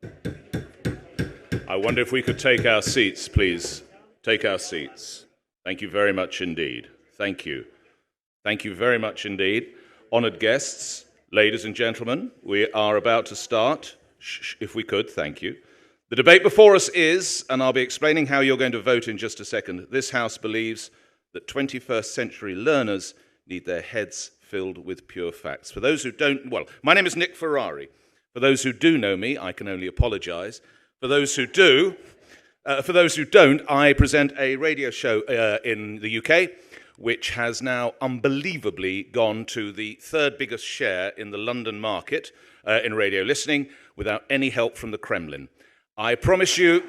I wonder if we could take our seats, please. Take our seats. Thank you very much indeed. Thank you. Thank you very much indeed. Honoured guests, ladies and gentlemen, we are about to start. If we could, thank you. The debate before us is, and I'll be explaining how you're going to vote in just a second, this House believes that 21st century learners need their heads filled with pure facts. For those who don't, well, my name is Nick Ferrari. For those who do know me, I can only apologise. For those who don't, I present a radio show in the UK, which has now unbelievably gone to the third biggest share in the London market in radio listening without any help from the Kremlin. I promise you,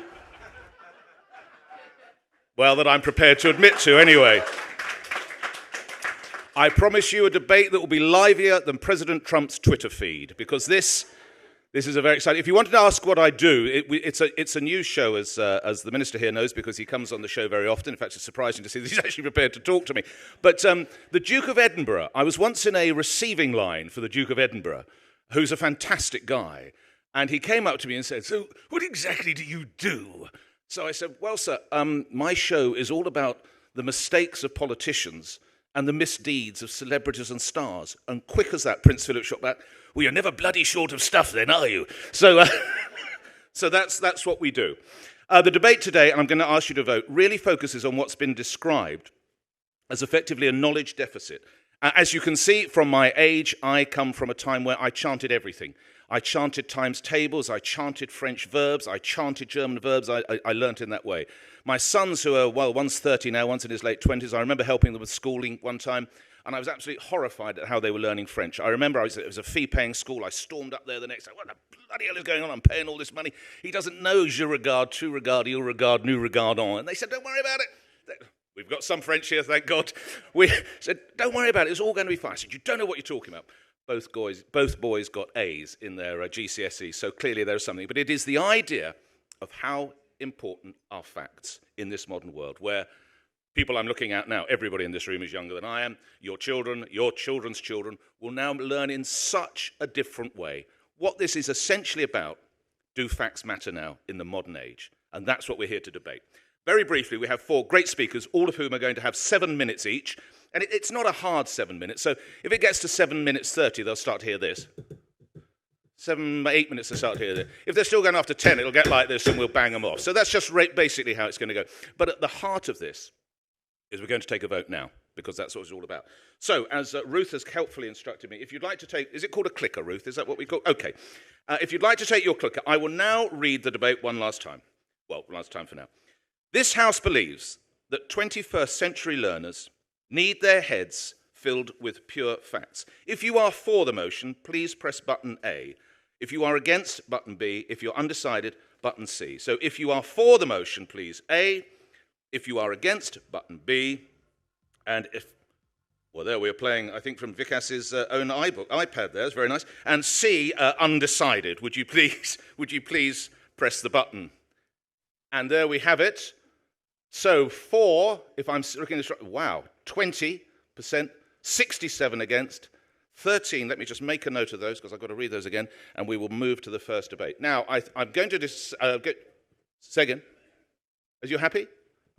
well, that I'm prepared to admit to anyway. I promise you a debate that will be livelier than President Trump's Twitter feed, because this is a very exciting. If you wanted to ask what I do, it's a news show, as the minister here knows, because he comes on the show very often. In fact, it's surprising to see that he's actually prepared to talk to me. But the Duke of Edinburgh, I was once in a receiving line for the Duke of Edinburgh, who's a fantastic guy. And he came up to me and said, "So what exactly do you do?" So I said, "Well, sir, my show is all about the mistakes of politicians and the misdeeds of celebrities and stars." And quick as that, Prince Philip shot back, "Well, you're never bloody short of stuff then, are you?" So so that's what we do. The debate today, and I'm going to ask you to vote, really focuses on what's been described as effectively a knowledge deficit. As you can see from my age, I come from a time where I chanted everything. I chanted times tables, I chanted French verbs, I chanted German verbs, I learnt in that way. My sons, who are, well, one's 30 now, one's in his late 20s, I remember helping them with schooling one time, and I was absolutely horrified at how they were learning French. I remember it was a fee-paying school. I stormed up there the next day. "What the bloody hell is going on? I'm paying all this money. He doesn't know je regarde, tu regarde, il regarde, nous regardons." And they said, "Don't worry about it." We've got some French here, thank God. We said, "Don't worry about it. It's all going to be fine." I said, "You don't know what you're talking about." Both boys got A's in their GCSE, so clearly there's something. But it is the idea of how important are facts in this modern world, where people I'm looking at now, everybody in this room is younger than I am, your children, your children's children, will now learn in such a different way. What this is essentially about, do facts matter now in the modern age? And that's what we're here to debate. Very briefly, we have four great speakers, all of whom are going to have 7 minutes each. And it's not a hard 7 minutes. So if it gets to 7 minutes 30, they'll start to hear this. 8 minutes to start to hear this. If they're still going after 10, it'll get like this and we'll bang them off. So that's just basically how it's going to go. But at the heart of this is we're going to take a vote now, because that's what it's all about. So as Ruth has helpfully instructed me, if you'd like to take, is it called a clicker, Ruth? Is that what we call? Okay. If you'd like to take your clicker, I will now read the debate one last time. Well, last time for now. This House believes that 21st century learners need their heads filled with pure facts. If you are for the motion, please press button A. If you are against, button B. If you're undecided, button C. So if you are for the motion, please A. If you are against, button B. And if, well, there we are playing, I think, from Vicas's own iPad there. It's very nice. And C, undecided. Would you please press the button? And there we have it. So for, if I'm looking at this, wow, 20%, 67 against, 13, let me just make a note of those because I've got to read those again, and we will move to the first debate. Now, I'm going to say again, are you happy?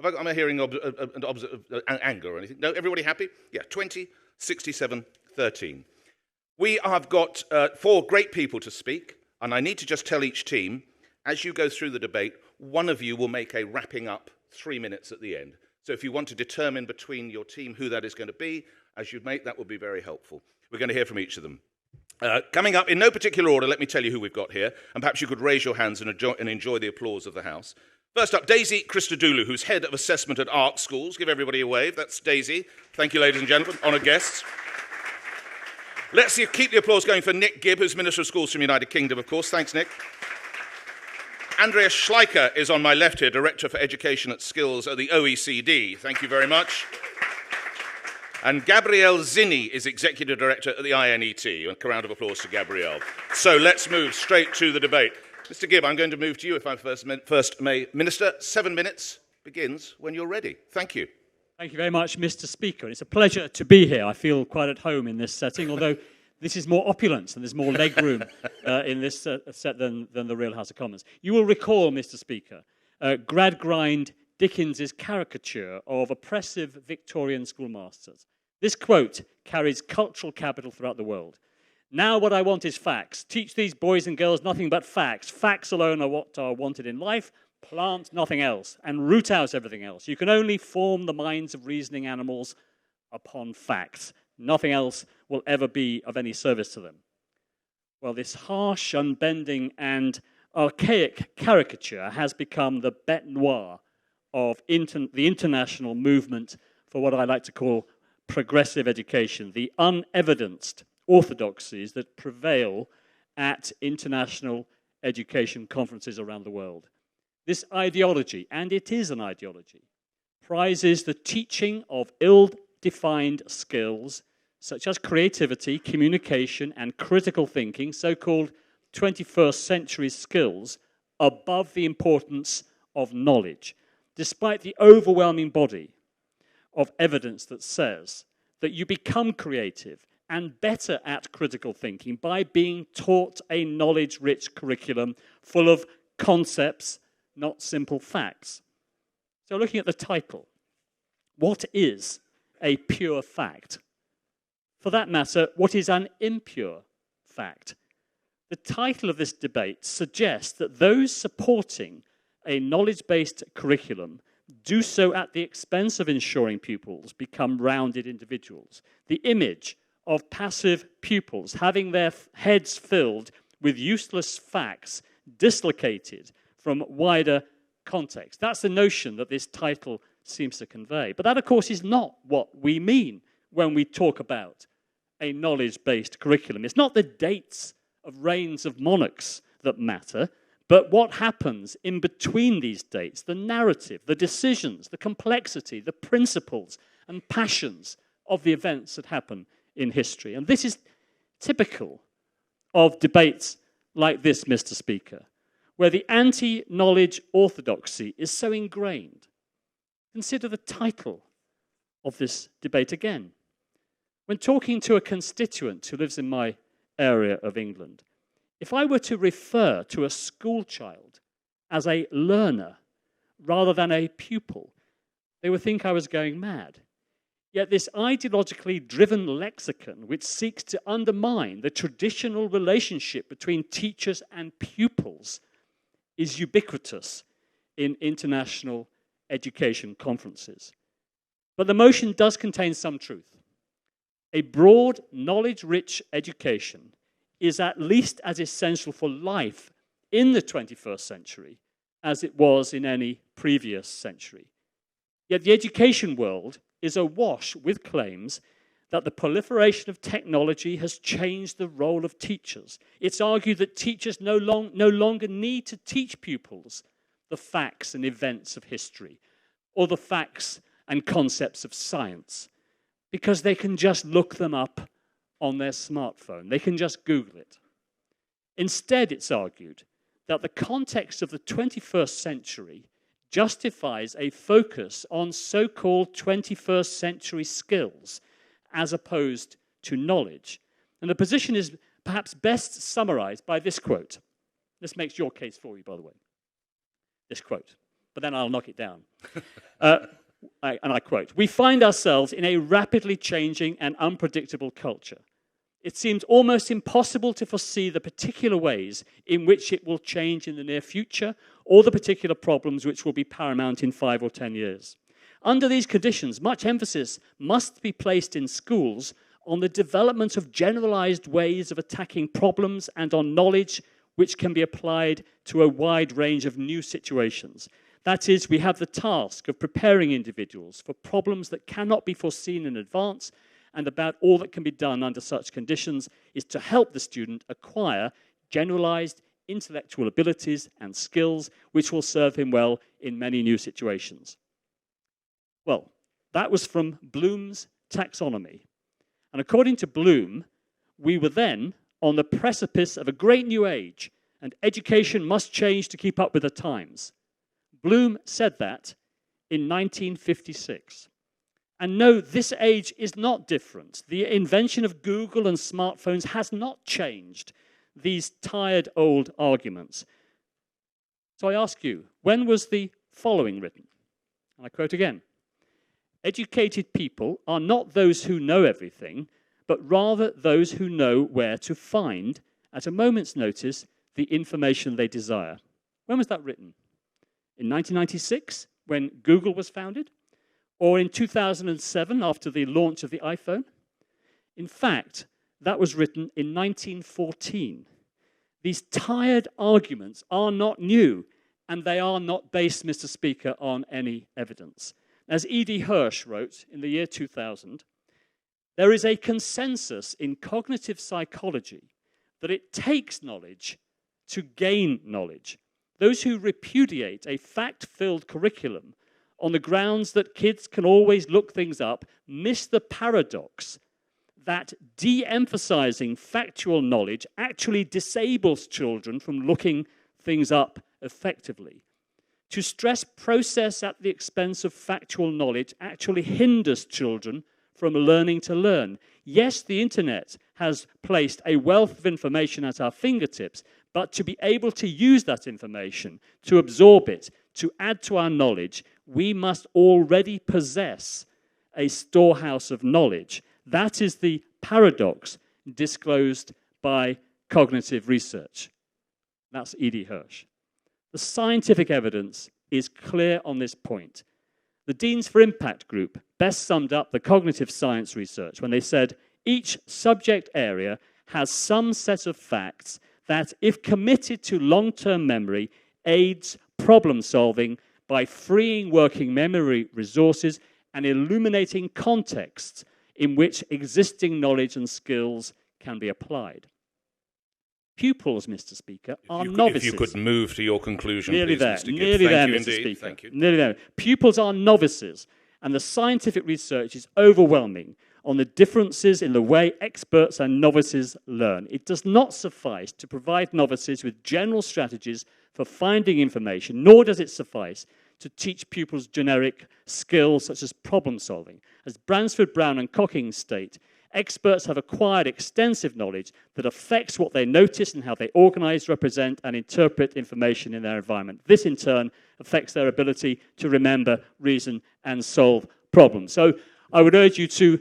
Am I hearing anger or anything? No, everybody happy? Yeah, 20, 67, 13. We have got 4 great people to speak, and I need to just tell each team, as you go through the debate, one of you will make a wrapping up 3 minutes at the end. So if you want to determine between your team who that is going to be, as you make, that will be very helpful. We're going to hear from each of them. Coming up, in no particular order, let me tell you who we've got here, and perhaps you could raise your hands and enjoy the applause of the House. First up, Daisy Christodoulou, who's Head of Assessment at ARC Schools. Give everybody a wave. That's Daisy. Thank you, ladies and gentlemen, honoured guests. Let's keep the applause going for Nick Gibb, who's Minister of Schools from the United Kingdom, of course. Thanks, Nick. Andrea Schleicher is on my left here, Director for Education at Skills at the OECD. Thank you very much. And Gabrielle Zinni is Executive Director at the INET. A round of applause to Gabrielle. So let's move straight to the debate. Mr. Gibb, I'm going to move to you if I first may. Minister, 7 minutes begins when you're ready. Thank you. Thank you very much, Mr. Speaker. It's a pleasure to be here. I feel quite at home in this setting, although This is more opulent, and there's more legroom in this set than the real House of Commons. You will recall, Mr. Speaker, Gradgrind Dickens's caricature of oppressive Victorian schoolmasters. This quote carries cultural capital throughout the world. Now what I want is facts. Teach these boys and girls nothing but facts. Facts alone are what are wanted in life. Plant nothing else and root out everything else. You can only form the minds of reasoning animals upon facts. Nothing else will ever be of any service to them. Well, this harsh, unbending, and archaic caricature has become the bête noire of the international movement for what I like to call progressive education, the unevidenced orthodoxies that prevail at international education conferences around the world. This ideology, and it is an ideology, prizes the teaching of ill-defined skills such as creativity, communication, and critical thinking, so-called 21st century skills, above the importance of knowledge, despite the overwhelming body of evidence that says that you become creative and better at critical thinking by being taught a knowledge-rich curriculum full of concepts, not simple facts. So looking at the title, what is a pure fact? For that matter, what is an impure fact? The title of this debate suggests that those supporting a knowledge-based curriculum do so at the expense of ensuring pupils become rounded individuals. The image of passive pupils having their heads filled with useless facts dislocated from wider context. That's the notion that this title seems to convey. But that, of course, is not what we mean when we talk about a knowledge-based curriculum. It's not the dates of reigns of monarchs that matter, but what happens in between these dates, the narrative, the decisions, the complexity, the principles and passions of the events that happen in history. And this is typical of debates like this, Mr. Speaker, where the anti-knowledge orthodoxy is so ingrained. Consider the title of this debate again. When talking to a constituent who lives in my area of England, if I were to refer to a school child as a learner rather than a pupil, they would think I was going mad. Yet this ideologically driven lexicon, which seeks to undermine the traditional relationship between teachers and pupils, is ubiquitous in international education conferences. But the motion does contain some truth. A broad, knowledge-rich education is at least as essential for life in the 21st century as it was in any previous century. Yet the education world is awash with claims that the proliferation of technology has changed the role of teachers. It's argued that teachers no longer need to teach pupils the facts and events of history or the facts and concepts of science because they can just look them up on their smartphone. They can just Google it. Instead, it's argued that the context of the 21st century justifies a focus on so-called 21st century skills as opposed to knowledge. And the position is perhaps best summarized by this quote. This makes your case for you, by the way. This quote. But then I'll knock it down. I quote, "We find ourselves in a rapidly changing and unpredictable culture. It seems almost impossible to foresee the particular ways in which it will change in the near future or the particular problems which will be paramount in 5 or 10 years. Under these conditions, much emphasis must be placed in schools on the development of generalized ways of attacking problems and on knowledge which can be applied to a wide range of new situations. That is, we have the task of preparing individuals for problems that cannot be foreseen in advance, and about all that can be done under such conditions is to help the student acquire generalized intellectual abilities and skills which will serve him well in many new situations." Well, that was from Bloom's taxonomy. And according to Bloom, we were then on the precipice of a great new age, and education must change to keep up with the times. Bloom said that in 1956. And no, this age is not different. The invention of Google and smartphones has not changed these tired old arguments. So I ask you, when was the following written? And I quote again, "Educated people are not those who know everything, but rather those who know where to find, at a moment's notice, the information they desire." When was that written? In 1996, when Google was founded? Or in 2007, after the launch of the iPhone? In fact, that was written in 1914. These tired arguments are not new, and they are not based, Mr. Speaker, on any evidence. As E.D. Hirsch wrote in the year 2000, there is a consensus in cognitive psychology that it takes knowledge to gain knowledge. Those who repudiate a fact-filled curriculum on the grounds that kids can always look things up miss the paradox that de-emphasizing factual knowledge actually disables children from looking things up effectively. To stress process at the expense of factual knowledge actually hinders children from learning to learn. Yes, the internet has placed a wealth of information at our fingertips, but to be able to use that information, to absorb it, to add to our knowledge, we must already possess a storehouse of knowledge. That is the paradox disclosed by cognitive research. That's E.D. Hirsch. The scientific evidence is clear on this point. The Deans for Impact group best summed up the cognitive science research when they said, each subject area has some set of facts that, if committed to long-term memory, aids problem solving by freeing working memory resources and illuminating contexts in which existing knowledge and skills can be applied. Pupils, Mr. Speaker, are novices. If you could move to your conclusion, nearly please, there, Mr. Gibb. nearly there, Thank you Mr. indeed. Speaker. Thank you. Nearly there. Pupils are novices, and the scientific research is overwhelming on the differences in the way experts and novices learn. It does not suffice to provide novices with general strategies for finding information, nor does it suffice to teach pupils generic skills such as problem solving. As Bransford, Brown and Cocking state, experts have acquired extensive knowledge that affects what they notice and how they organize, represent, and interpret information in their environment. This, in turn, affects their ability to remember, reason, and solve problems. So I would urge you to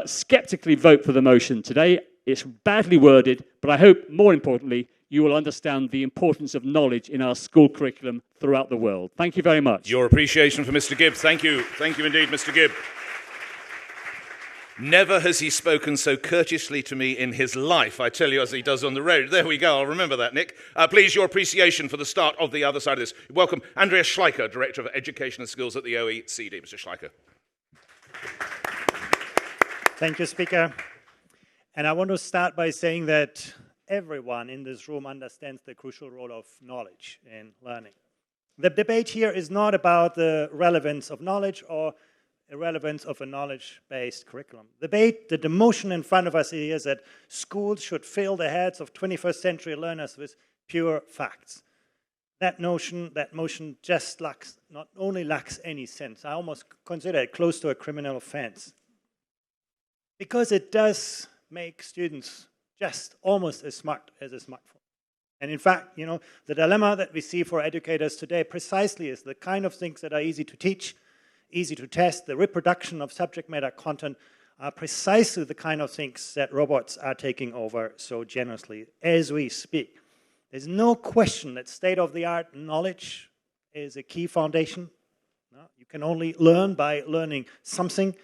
skeptically vote for the motion today. It's badly worded, but I hope, more importantly, you will understand the importance of knowledge in our school curriculum throughout the world. Thank you very much. Your appreciation for Mr. Gibb. Thank you. Thank you indeed, Mr. Gibb. Never has he spoken so courteously to me in his life, I tell you, as he does on the road. There we go. I'll remember that, Nick. Please, your appreciation for the start of the other side of this. Welcome, Andreas Schleicher, Director of Education and Skills at the OECD. Mr. Schleicher. Thank you, Speaker. And I want to start by saying that everyone in this room understands the crucial role of knowledge in learning. The debate here is not about the relevance of knowledge or irrelevance of a knowledge-based curriculum. The motion in front of us here is that schools should fill the heads of 21st century learners with pure facts. That motion just not only lacks any sense, I almost consider it close to a criminal offense. Because it does make students just almost as smart as a smartphone. And in fact, the dilemma that we see for educators today precisely is the kind of things that are easy to teach, easy to test, the reproduction of subject matter content are precisely the kind of things that robots are taking over so generously as we speak. There's no question that state-of-the-art knowledge is a key foundation. You can only learn by learning something,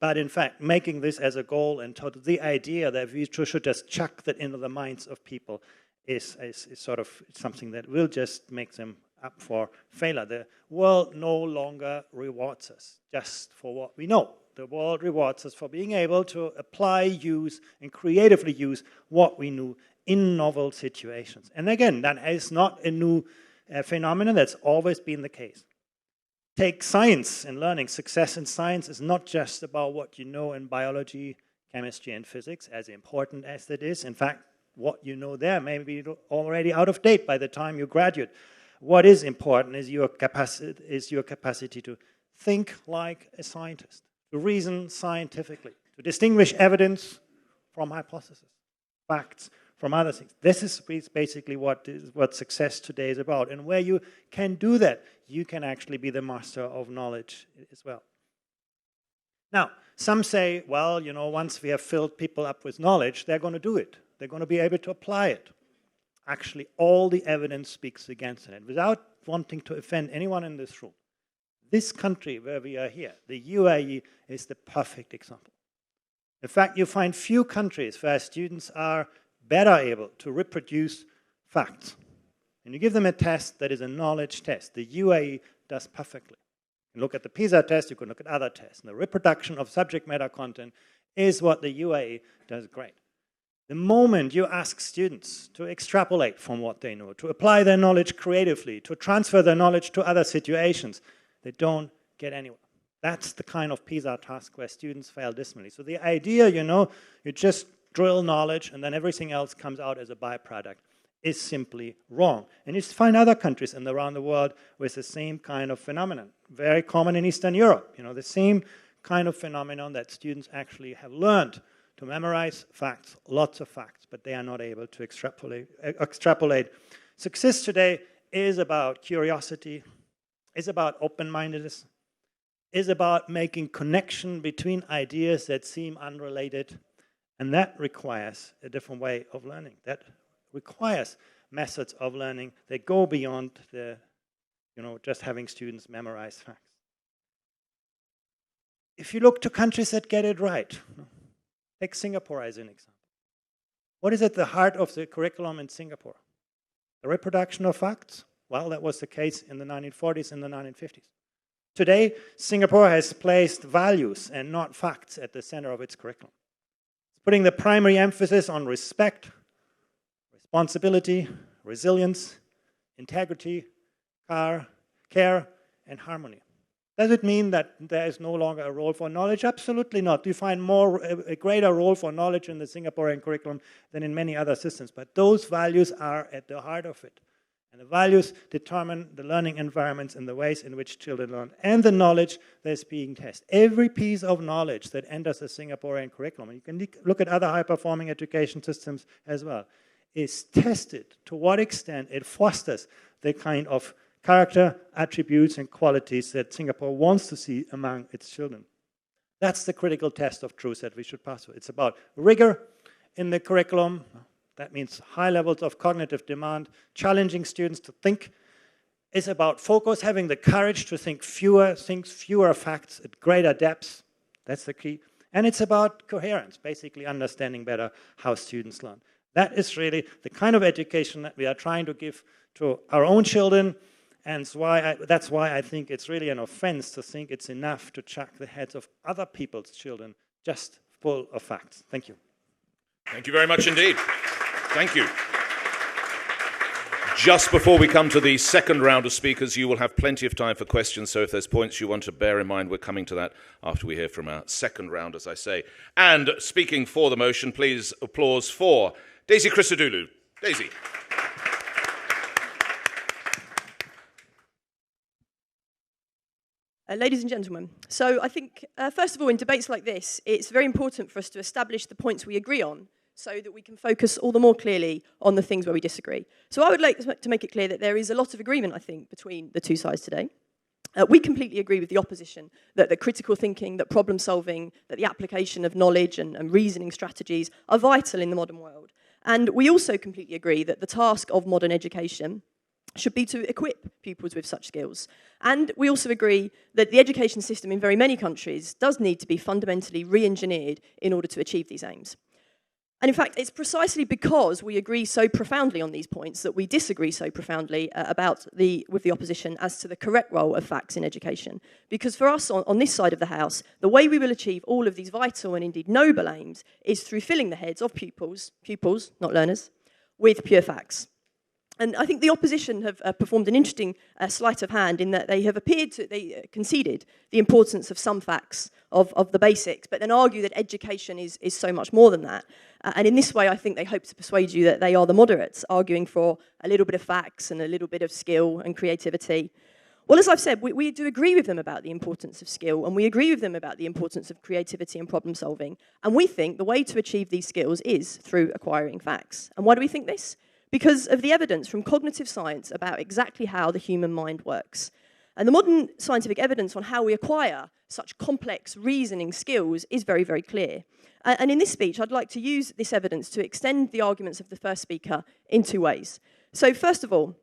but in fact, making this as a goal and the idea that we should just chuck that into the minds of people is sort of something that will just make them up for failure. The world no longer rewards us just for what we know. The world rewards us for being able to apply, use, and creatively use what we knew in novel situations. And again, that is not a new phenomenon. That's always been the case. Take science and learning. Success in science is not just about what you know in biology, chemistry, and physics, as important as that is. In fact, what you know there may be already out of date by the time you graduate. What is important is your capacity to think like a scientist, to reason scientifically, to distinguish evidence from hypothesis, facts from other things. This is basically what success today is about. And where you can do that, you can actually be the master of knowledge as well. Now, some say, well, you know, once we have filled people up with knowledge, they're going to do it. They're going to be able to apply it. Actually, all the evidence speaks against it. And without wanting to offend anyone in this room, this country where we are here, the UAE, is the perfect example. In fact, you find few countries where students are better able to reproduce facts. And you give them a test that is a knowledge test. The UAE does perfectly. You can look at the PISA test, you can look at other tests. And the reproduction of subject matter content is what the UAE does great. The moment you ask students to extrapolate from what they know, to apply their knowledge creatively, to transfer their knowledge to other situations, they don't get anywhere. That's the kind of PISA task where students fail dismally. So the idea, you know, you just drill knowledge and then everything else comes out as a byproduct is simply wrong. And you find other countries around the world with the same kind of phenomenon. Very common in Eastern Europe, you know, the same kind of phenomenon that students actually have learned to memorize facts, lots of facts, but they are not able to extrapolate. Success today is about curiosity, is about open-mindedness, is about making connection between ideas that seem unrelated, and that requires a different way of learning. That requires methods of learning that go beyond the, you know, just having students memorize facts. If you look to countries that get it right, take Singapore as an example. What is at the heart of the curriculum in Singapore? The reproduction of facts? Well, that was the case in the 1940s and the 1950s. Today, Singapore has placed values and not facts at the center of its curriculum. It's putting the primary emphasis on respect, responsibility, resilience, integrity, care, and harmony. Does it mean that there is no longer a role for knowledge? Absolutely not. You find a greater role for knowledge in the Singaporean curriculum than in many other systems. But those values are at the heart of it. And the values determine the learning environments and the ways in which children learn, and the knowledge that's being tested. Every piece of knowledge that enters the Singaporean curriculum, and you can look at other high-performing education systems as well, is tested to what extent it fosters the kind of character, attributes, and qualities that Singapore wants to see among its children. That's the critical test of truth that we should pass through. It's about rigor in the curriculum. That means high levels of cognitive demand, challenging students to think. It's about focus, having the courage to think fewer things, fewer facts at greater depths. That's the key. And it's about coherence, basically understanding better how students learn. That is really the kind of education that we are trying to give to our own children. And that's why I think it's really an offense to think it's enough to chuck the heads of other people's children just full of facts. Thank you. Thank you very much indeed. Thank you. Just before we come to the second round of speakers, you will have plenty of time for questions, so if there's points you want to bear in mind, we're coming to that after we hear from our second round, as I say. And speaking for the motion, please applause for Daisy Christodoulou. Daisy. Ladies and gentlemen, so I think, first of all, in debates like this, it's very important for us to establish the points we agree on so that we can focus all the more clearly on the things where we disagree. So I would like to make it clear that there is a lot of agreement, I think, between the two sides today. We completely agree with the opposition that the critical thinking, that problem solving, that the application of knowledge and reasoning strategies are vital in the modern world. And we also completely agree that the task of modern education should be to equip pupils with such skills. And we also agree that the education system in very many countries does need to be fundamentally re-engineered in order to achieve these aims. And in fact, it's precisely because we agree so profoundly on these points that we disagree so profoundly with the opposition as to the correct role of facts in education. Because for us on this side of the house, the way we will achieve all of these vital and indeed noble aims is through filling the heads of pupils, not learners, with pure facts. And I think the opposition have performed an interesting sleight of hand in that they conceded the importance of some facts, of the basics, but then argue that education is so much more than that. And in this way, I think they hope to persuade you that they are the moderates, arguing for a little bit of facts and a little bit of skill and creativity. Well, as I've said, we do agree with them about the importance of skill, and we agree with them about the importance of creativity and problem solving. And we think the way to achieve these skills is through acquiring facts. And why do we think this? Because of the evidence from cognitive science about exactly how the human mind works. And the modern scientific evidence on how we acquire such complex reasoning skills is very, very clear. And in this speech, I'd like to use this evidence to extend the arguments of the first speaker in two ways. So first of all,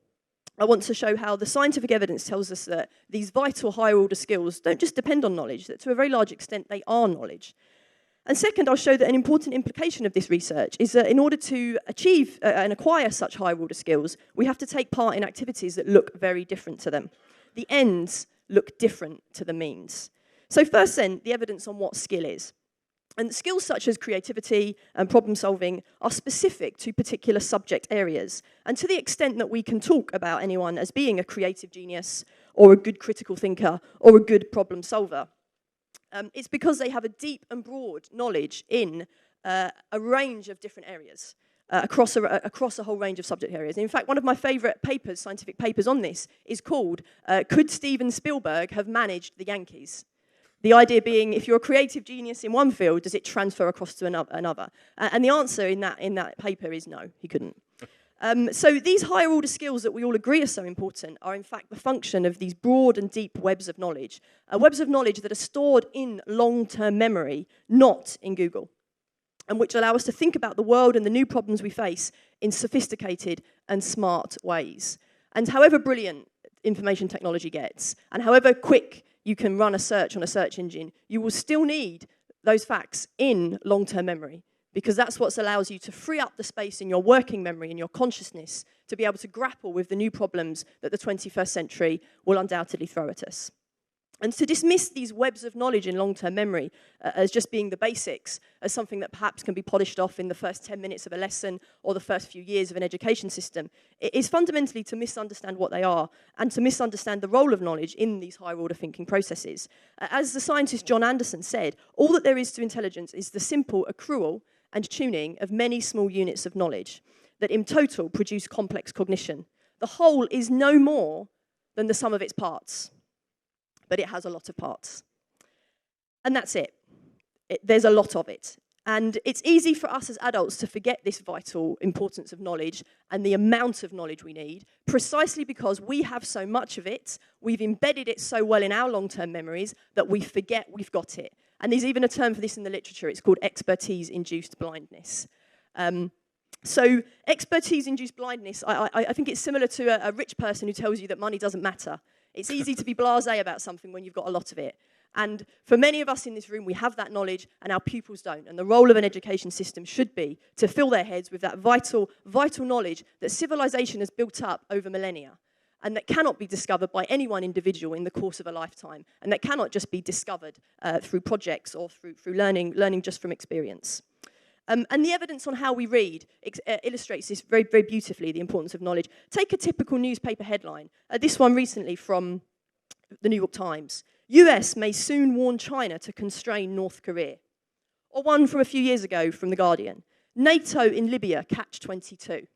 I want to show how the scientific evidence tells us that these vital higher-order skills don't just depend on knowledge, that to a very large extent they are knowledge. And second, I'll show that an important implication of this research is that in order to achieve and acquire such higher-order skills, we have to take part in activities that look very different to them. The ends look different to the means. So first then, the evidence on what skill is. And skills such as creativity and problem solving are specific to particular subject areas. And to the extent that we can talk about anyone as being a creative genius or a good critical thinker or a good problem solver, it's because they have a deep and broad knowledge in a range of different areas, across a whole range of subject areas. And in fact, one of my favorite papers, scientific papers on this, is called, Could Steven Spielberg Have Managed the Yankees? The idea being, if you're a creative genius in one field, does it transfer across to another? And the answer in that paper is no, he couldn't. So these higher order skills that we all agree are so important are in fact the function of these broad and deep webs of knowledge that are stored in long-term memory, not in Google, and which allow us to think about the world and the new problems we face in sophisticated and smart ways. And however brilliant information technology gets, and however quick you can run a search on a search engine, you will still need those facts in long-term memory, because that's what allows you to free up the space in your working memory, in your consciousness, to be able to grapple with the new problems that the 21st century will undoubtedly throw at us. And to dismiss these webs of knowledge in long-term memory as just being the basics, as something that perhaps can be polished off in the first 10 minutes of a lesson or the first few years of an education system, it is fundamentally to misunderstand what they are and to misunderstand the role of knowledge in these higher-order thinking processes. As the scientist John Anderson said, all that there is to intelligence is the simple accrual and tuning of many small units of knowledge that in total produce complex cognition. The whole is no more than the sum of its parts, but it has a lot of parts. And that's it. There's a lot of it. And it's easy for us as adults to forget this vital importance of knowledge and the amount of knowledge we need, precisely because we have so much of it, we've embedded it so well in our long-term memories that we forget we've got it. And there's even a term for this in the literature. It's called expertise-induced blindness. So expertise-induced blindness, I think it's similar to a rich person who tells you that money doesn't matter. It's easy to be blasé about something when you've got a lot of it. And for many of us in this room, we have that knowledge and our pupils don't. And the role of an education system should be to fill their heads with that vital knowledge that civilization has built up over millennia and that cannot be discovered by any one individual in the course of a lifetime, and that cannot just be discovered through projects or through learning just from experience. And the evidence on how we read illustrates this very, very beautifully, the importance of knowledge. Take a typical newspaper headline. This one recently from the New York Times. US may soon warn China to constrain North Korea. Or one from a few years ago from The Guardian. NATO in Libya, catch-22.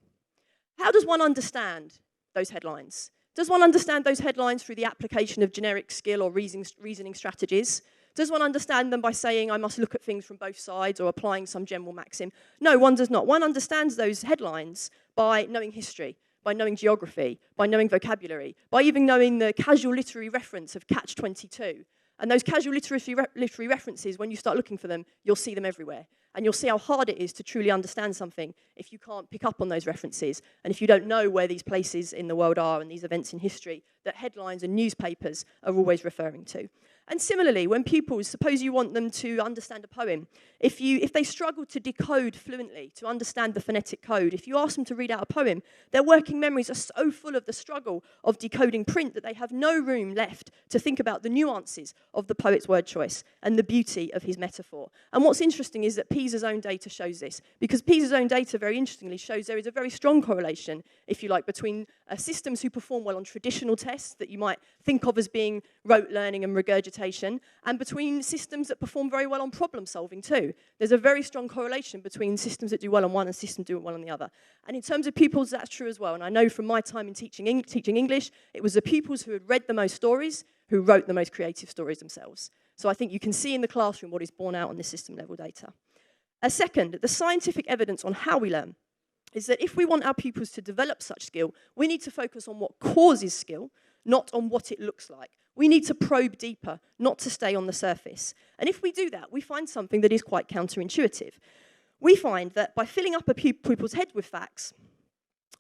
How does one understand those headlines? Does one understand those headlines through the application of generic skill or reasoning strategies? Does one understand them by saying, I must look at things from both sides or applying some general maxim? No, one does not. One understands those headlines by knowing history, by knowing geography, by knowing vocabulary, by even knowing the casual literary reference of catch-22. And those casual literary references, when you start looking for them, you'll see them everywhere. And you'll see how hard it is to truly understand something if you can't pick up on those references, and if you don't know where these places in the world are and these events in history that headlines and newspapers are always referring to. And similarly, when pupils, suppose you want them to understand a poem, if they struggle to decode fluently, to understand the phonetic code, if you ask them to read out a poem, their working memories are so full of the struggle of decoding print that they have no room left to think about the nuances of the poet's word choice and the beauty of his metaphor. And what's interesting is that PISA's own data shows this, because PISA's own data, very interestingly, shows there is a very strong correlation, if you like, between systems who perform well on traditional tests that you might think of as being rote learning and regurgitation, and between systems that perform very well on problem solving too. There's a very strong correlation between systems that do well on one and systems that do well on the other. And in terms of pupils, that's true as well. And I know from my time in teaching English, it was the pupils who had read the most stories who wrote the most creative stories themselves. So I think you can see in the classroom what is borne out on this system-level data. Second, the scientific evidence on how we learn is that if we want our pupils to develop such skill, we need to focus on what causes skill, not on what it looks like. We need to probe deeper, not to stay on the surface. And if we do that, we find something that is quite counterintuitive. We find that by filling up a pupil's head with facts,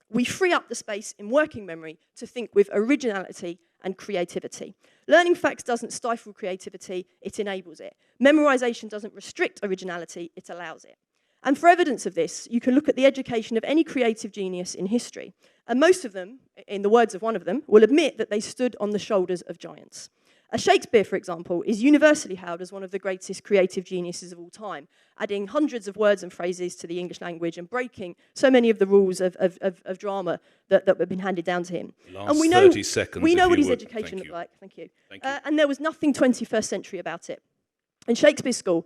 we free up the space in working memory to think with originality and creativity. Learning facts doesn't stifle creativity, it enables it. Memorization doesn't restrict originality, it allows it. And for evidence of this, you can look at the education of any creative genius in history. And most of them, in the words of one of them, will admit that they stood on the shoulders of giants. Shakespeare, for example, is universally hailed as one of the greatest creative geniuses of all time, adding hundreds of words and phrases to the English language and breaking so many of the rules of drama that have been handed down to him. Last 30 seconds, we know what his would. education looked like. Thank you. Thank you. And there was nothing 21st century about it. In Shakespeare School,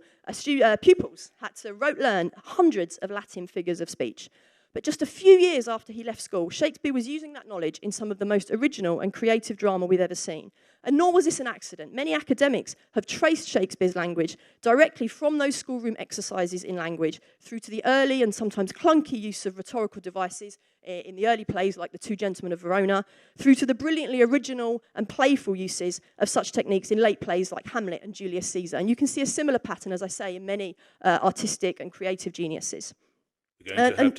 pupils had to rote learn hundreds of Latin figures of speech. But just a few years after he left school, Shakespeare was using that knowledge in some of the most original and creative drama we've ever seen. And nor was this an accident. Many academics have traced Shakespeare's language directly from those schoolroom exercises in language through to the early and sometimes clunky use of rhetorical devices in the early plays like The Two Gentlemen of Verona, through to the brilliantly original and playful uses of such techniques in late plays like Hamlet and Julius Caesar. And you can see a similar pattern, as I say, in many artistic and creative geniuses.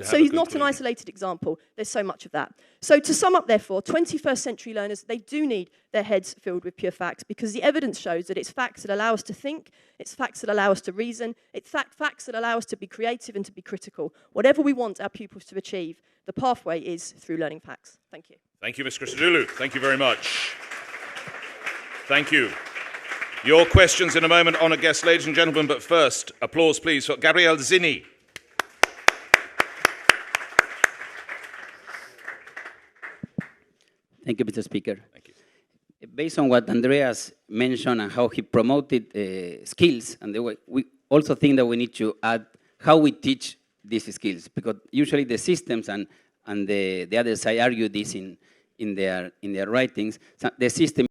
So he's not an isolated example. There's so much of that. So to sum up, therefore, 21st century learners, they do need their heads filled with pure facts because the evidence shows that it's facts that allow us to think, it's facts that allow us to reason, it's facts that allow us to be creative and to be critical. Whatever we want our pupils to achieve, the pathway is through learning facts. Thank you. Thank you, Ms. Christodoulou. Thank you very much. Thank you. Your questions in a moment, honoured guests, ladies and gentlemen, but first, applause please for Gabriele Zinni. Thank you, Mr. Speaker. Thank you. Based on what Andreas mentioned and how he promoted skills, and the way, we also think that we need to add how we teach these skills, because usually the systems and the other side argue this in their writings. So the system